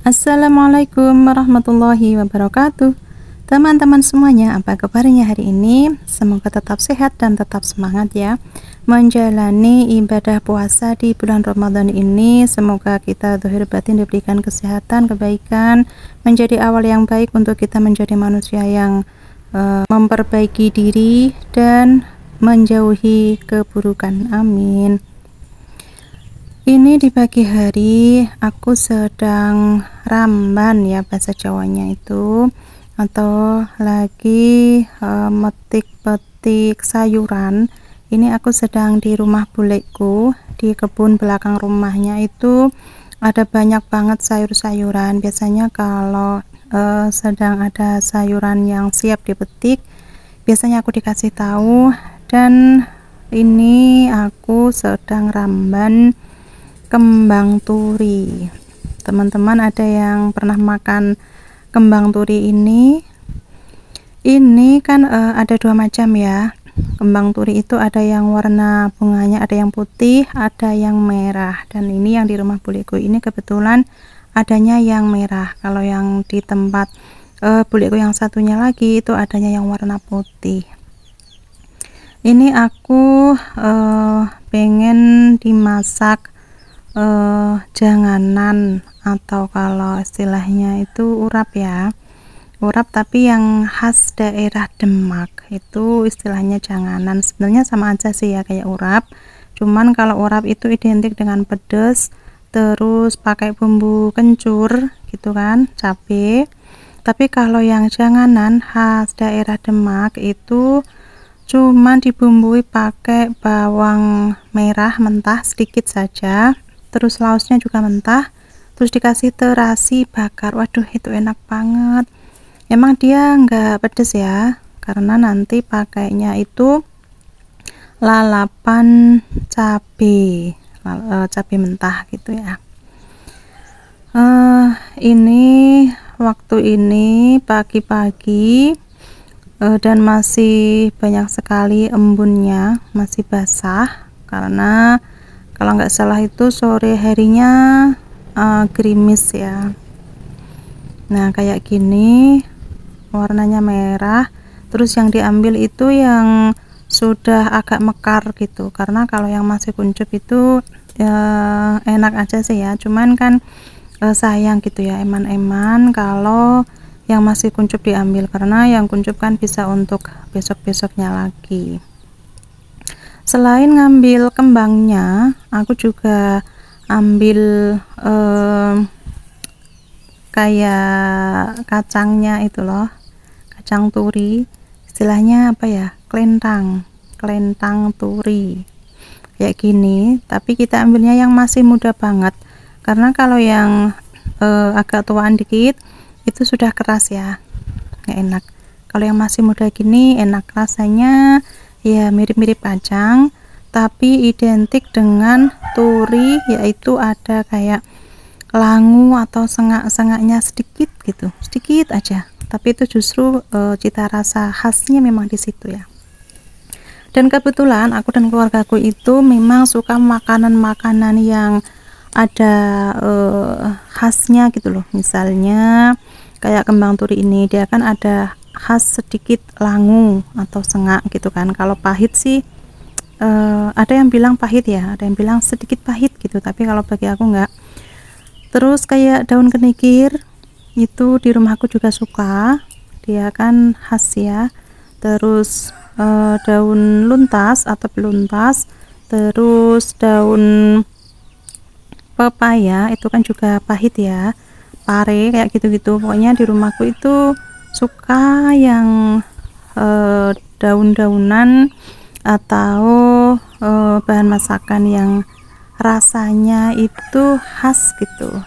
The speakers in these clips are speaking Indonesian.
Assalamualaikum warahmatullahi wabarakatuh. Teman-teman semuanya, apa kabarnya hari ini? Semoga tetap sehat dan tetap semangat ya menjalani ibadah puasa di bulan Ramadan ini. Semoga kita zahir batin diberikan kesehatan, kebaikan, menjadi awal yang baik untuk kita menjadi manusia yang memperbaiki diri dan menjauhi keburukan. Amin. Ini di pagi hari aku sedang ramban ya bahasa Jawanya itu, atau lagi metik-petik sayuran. Ini aku sedang di rumah buleku, di kebun belakang rumahnya itu ada banyak banget sayur-sayuran. Biasanya kalau sedang ada sayuran yang siap dipetik, biasanya aku dikasih tahu. Dan ini aku sedang ramban kembang turi. Teman-teman ada yang pernah makan kembang turi ini? Ini kan ada dua macam ya. Kembang turi itu ada yang warna bunganya ada yang putih, ada yang merah. Dan ini yang di rumah buleku ini kebetulan adanya yang merah. Kalau yang di tempat buleku yang satunya lagi itu adanya yang warna putih. Ini aku pengen dimasak janganan, atau kalau istilahnya itu urap ya, urap tapi yang khas daerah Demak itu istilahnya janganan. Sebenarnya sama aja sih ya kayak urap, cuman kalau urap itu identik dengan pedas, terus pakai bumbu kencur gitu kan, cabe. Tapi kalau yang janganan khas daerah Demak itu cuman dibumbui pakai bawang merah mentah sedikit saja, terus laosnya juga mentah, terus dikasih terasi bakar. Waduh, itu enak banget. Emang dia nggak pedes ya, karena nanti pakainya itu lalapan cabe, cabe mentah gitu ya. Ini waktu ini pagi-pagi dan masih banyak sekali embunnya, masih basah karena kalau nggak salah itu sore harinya gerimis ya. Nah kayak gini warnanya merah, terus yang diambil itu yang sudah agak mekar gitu, karena kalau yang masih kuncup itu enak aja sih ya, cuman kan sayang gitu ya, eman-eman kalau yang masih kuncup diambil, karena yang kuncup kan bisa untuk besok-besoknya lagi. Selain ngambil kembangnya, aku juga ambil kayak kacangnya itu loh, kacang turi, istilahnya apa ya, kelentang turi kayak gini. Tapi kita ambilnya yang masih muda banget, karena kalau yang agak tuaan dikit itu sudah keras ya, nggak enak. Kalau yang masih muda gini enak rasanya ya, mirip-mirip kacang tapi identik dengan turi, yaitu ada kayak langu atau sengak-sengaknya sedikit gitu, sedikit aja, tapi itu justru cita rasa khasnya memang di situ ya. Dan kebetulan aku dan keluargaku itu memang suka makanan-makanan yang ada khasnya gitu loh. Misalnya kayak kembang turi ini, dia kan ada khas sedikit langu atau sengak gitu kan. Kalau pahit sih ada yang bilang pahit ya, ada yang bilang sedikit pahit gitu, tapi kalau bagi aku enggak. Terus kayak daun kenikir itu di rumahku juga suka, dia kan khas ya. Terus daun luntas atau beluntas, terus daun pepaya itu kan juga pahit ya, pare kayak gitu-gitu. Pokoknya di rumahku itu suka yang daun-daunan atau bahan masakan yang rasanya itu khas gitu.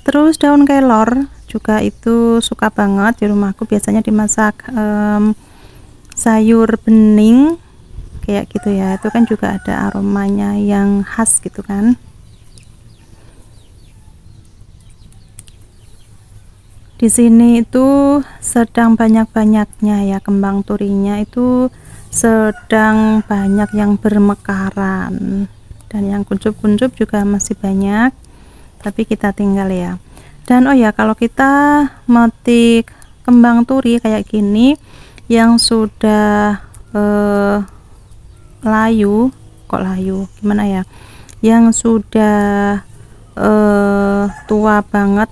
Terus daun kelor juga itu suka banget di rumahku, biasanya dimasak sayur bening kayak gitu ya, itu kan juga ada aromanya yang khas gitu kan. Di sini itu sedang banyak-banyaknya ya, kembang turinya itu sedang banyak yang bermekaran, dan yang kuncup-kuncup juga masih banyak, tapi kita tinggal ya. Dan oh ya, kalau kita metik kembang turi kayak gini yang sudah layu, kok layu gimana ya, yang sudah tua banget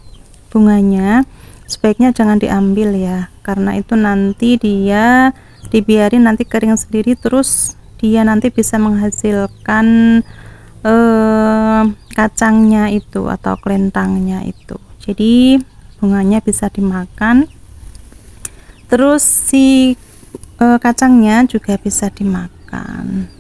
bunganya, sebaiknya jangan diambil ya, karena itu nanti dia dibiarin nanti kering sendiri, terus dia nanti bisa menghasilkan kacangnya itu atau kelentangnya itu, jadi bunganya bisa dimakan, terus si kacangnya juga bisa dimakan.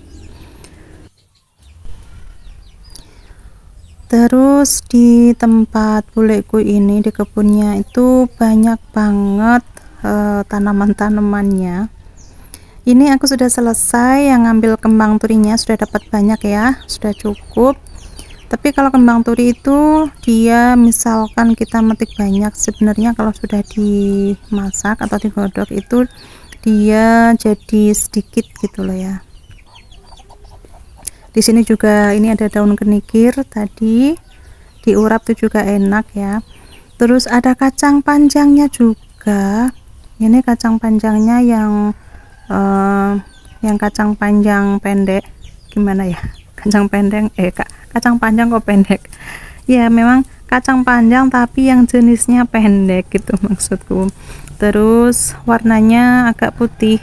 Terus di tempat buleku ini, di kebunnya itu banyak banget tanaman-tanamannya. Ini aku sudah selesai yang ngambil kembang turinya, sudah dapat banyak ya, sudah cukup. Tapi kalau kembang turi itu dia misalkan kita metik banyak, sebenarnya kalau sudah dimasak atau digodok itu dia jadi sedikit gitu loh ya. Di sini juga ini ada daun kenikir tadi diurap tuh juga enak ya. Terus ada kacang panjangnya juga. Ini kacang panjangnya yang kacang panjang pendek. Gimana ya? Kacang pendek kacang panjang kok pendek. Ya, memang kacang panjang tapi yang jenisnya pendek gitu maksudku. Terus warnanya agak putih.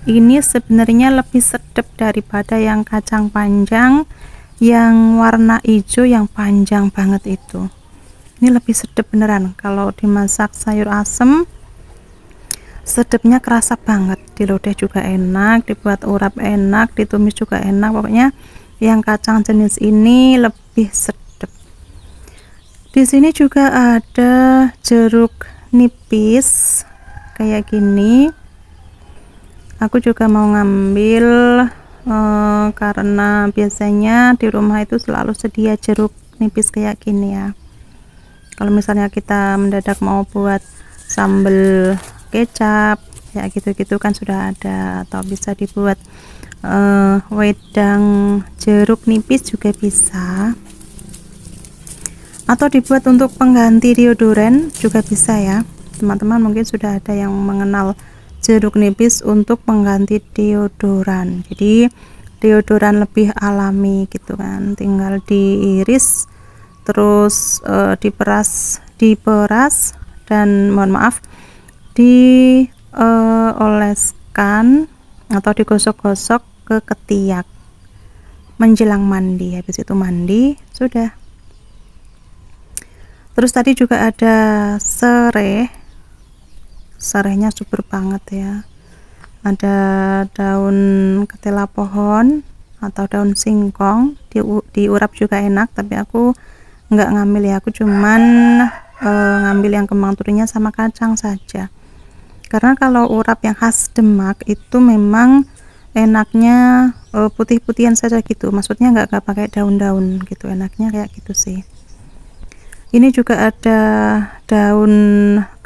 Ini sebenarnya lebih sedap daripada yang kacang panjang yang warna hijau yang panjang banget itu. Ini lebih sedap beneran, kalau dimasak sayur asem sedapnya kerasa banget, dilodeh juga enak, dibuat urap enak, ditumis juga enak, pokoknya yang kacang jenis ini lebih sedap. Di sini juga ada jeruk nipis kayak gini. Aku juga mau ngambil karena biasanya di rumah itu selalu sedia jeruk nipis kayak gini ya. Kalau misalnya kita mendadak mau buat sambal kecap ya gitu-gitu kan sudah ada, atau bisa dibuat wedang jeruk nipis juga bisa, atau dibuat untuk pengganti deodoran juga bisa ya. Teman-teman mungkin sudah ada yang mengenal jeruk nipis untuk pengganti deodoran, jadi deodoran lebih alami gitu kan, tinggal diiris terus diperas dan mohon maaf dioleskan atau digosok-gosok ke ketiak menjelang mandi. Habis itu mandi sudah. Terus tadi juga ada serehnya super banget ya, ada daun ketela pohon atau daun singkong, diurap juga enak, tapi aku nggak ngambil ya, aku cuman ngambil yang kembang turinya sama kacang saja, karena kalau urap yang khas Demak itu memang enaknya putih-putihan saja gitu, maksudnya nggak pakai daun-daun gitu, enaknya kayak gitu sih. Ini juga ada daun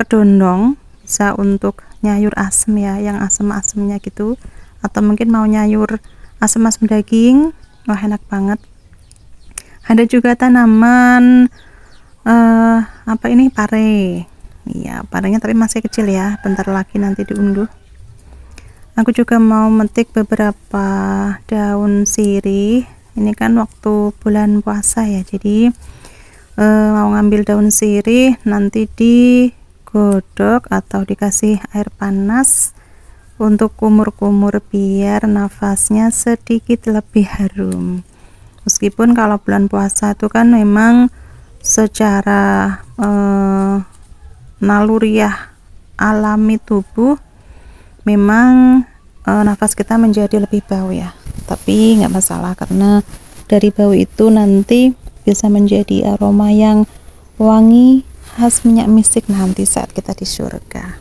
kedondong, bisa untuk nyayur asem ya, yang asem-asemnya gitu, atau mungkin mau nyayur asem-asem daging, wah enak banget. Ada juga tanaman apa ini, pare. Iya, parenya tapi masih kecil ya, bentar lagi nanti diunduh. Aku juga mau metik beberapa daun sirih, ini kan waktu bulan puasa ya, jadi mau ngambil daun sirih nanti digodok atau dikasih air panas untuk kumur-kumur biar nafasnya sedikit lebih harum. Meskipun kalau bulan puasa itu kan memang secara naluriah alami tubuh memang nafas kita menjadi lebih bau ya, tapi nggak masalah karena dari bau itu nanti bisa menjadi aroma yang wangi khas minyak misik nanti saat kita di surga.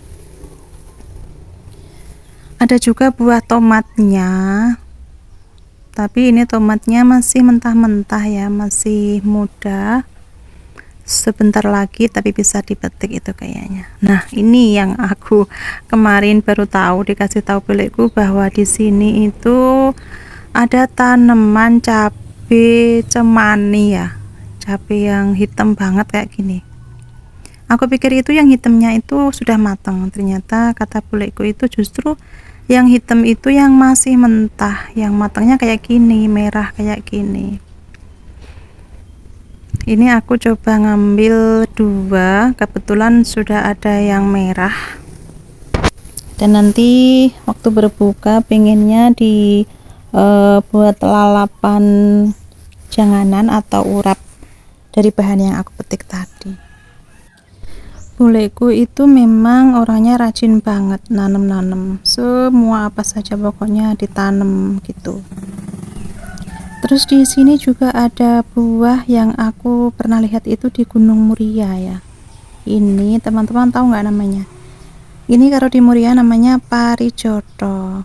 Ada juga buah tomatnya, tapi ini tomatnya masih mentah-mentah ya, masih muda, sebentar lagi tapi bisa dipetik itu kayaknya. Nah, ini yang aku kemarin baru tahu, dikasih tahu beliku bahwa di sini itu ada tanaman cabai cemani ya, cabai yang hitam banget kayak gini. Aku pikir itu yang hitamnya itu sudah matang, ternyata kata buleku itu justru yang hitam itu yang masih mentah, yang matangnya kayak gini, merah kayak gini. Ini aku coba ngambil 2, kebetulan sudah ada yang merah, dan nanti waktu berbuka pengennya buat lalapan janganan atau urap dari bahan yang aku petik tadi. Buleku itu memang orangnya rajin banget nanem-nanem, semua apa saja pokoknya ditanam gitu. Terus di sini juga ada buah yang aku pernah lihat itu di Gunung Muria ya. Ini teman-teman tahu nggak namanya? Ini kalau di Muria namanya parijoto.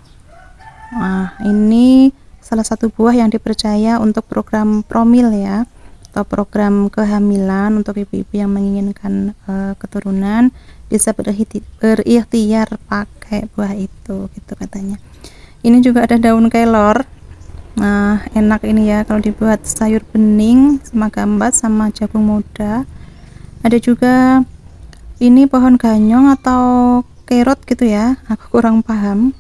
Nah, ini salah satu buah yang dipercaya untuk program promil ya, atau program kehamilan untuk ibu-ibu yang menginginkan keturunan, bisa berikhtiar pakai buah itu gitu katanya. Ini juga ada daun kelor. Nah, enak ini ya kalau dibuat sayur bening sama gambas sama jagung muda. Ada juga ini pohon ganyong atau kerot gitu ya, aku kurang paham.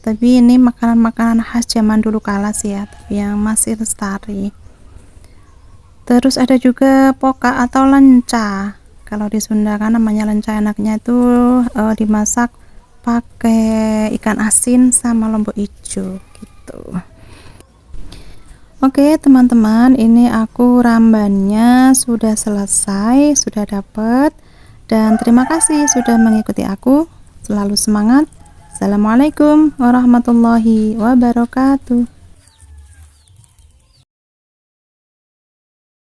Tapi ini makanan-makanan khas zaman dulu kala sih ya, tapi yang masih lestari. Terus ada juga poka atau lenca. Kalau di Sunda kan namanya lenca, enaknya itu dimasak pakai ikan asin sama lombok hijau gitu. Oke teman-teman, ini aku rambannya sudah selesai, sudah dapet, dan terima kasih sudah mengikuti aku. Selalu semangat. Assalamualaikum warahmatullahi wabarakatuh.